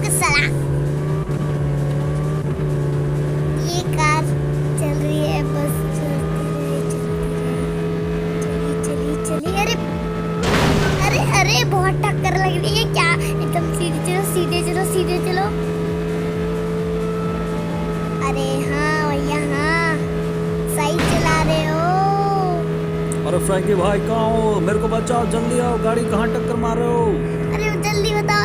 रुक साला। ये कार चल रही है, बस चली। अरे अरे अरे बहुत टक्कर लग रही है क्या। एकदम सीधे चलो। अरे हाँ भैया हाँ, सही चला रहे हो। अरे फ्रैंकी भाई कहाँ हो? मेरे को बचाओ, जल्दी आओ, गाड़ी कहाँ टक्कर मार रहे हो? अरे जल्दी बताओ।